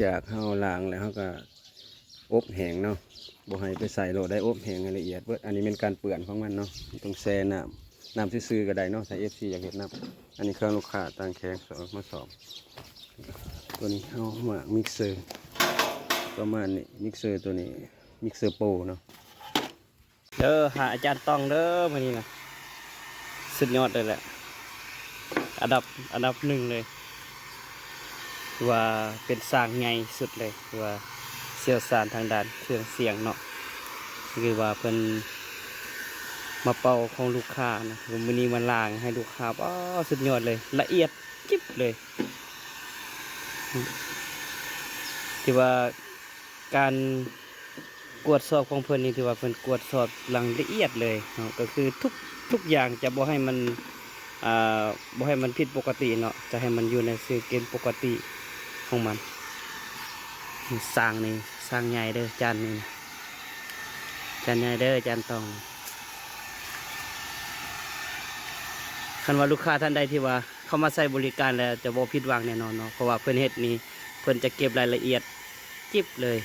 จากเฮาล้างแล้วเฮาก็อบแห้งเนาะบ่ให้ไปใส่โลดได้อบแห้งให้ละเอียดเบิดอันนี้เป็นการเปื่อนของมันเนาะต้องแช่น้ำซื่อๆก็ได้เนาะถ้า FC อยากเฮ็ดน้ำอันนี้เครื่องลูกค้าตั้งแข็งสองมาสอบตัวนี้เฮามามิกเซอร์ประมาณนี้มิกเซอร์ตัวนี้มิกเซอร์โปรเนาะเด้อหาอาจารย์ต้องเด้อมื้อนี้นะสุดยอดเลยแหละอันดับหนึ่งเลยว่าเป็นสร้างใหญ่สุดเลยว่าเชี่ยวชาญทางด้านเครื่องเสียงเนาะคือว่าเพิ่นมาเป่าของลูกค้านะมื้อนี้มาล้างให้ลูกค้าสุดยอดเลยละเอียดจิ๊บเลยที่ว่าการกวดสอบของเพิ่นนี่ถือว่าเพิ่นกวดสอบหลังละเอียดเลยเนาะก็คือทุกอย่างจะบ่ให้มันบ่ให้มันผิดปกติเนาะจะให้มันอยู่ในเกณฑ์ปกติของมันสร้างนี่สร้างใหญ่เด้อจานนี่จานใหญ่เด้อจานต้องคันว่าลูกค้าท่านใดที่ว่าเข้ามาใช้บริการแล้วจะบ่ผิดหวังแน่นอนเนาะเพราะว่าเพิ่นเฮ็ดนี่เพิ่นจะเก็บรายละเอียดจิ๊บเลย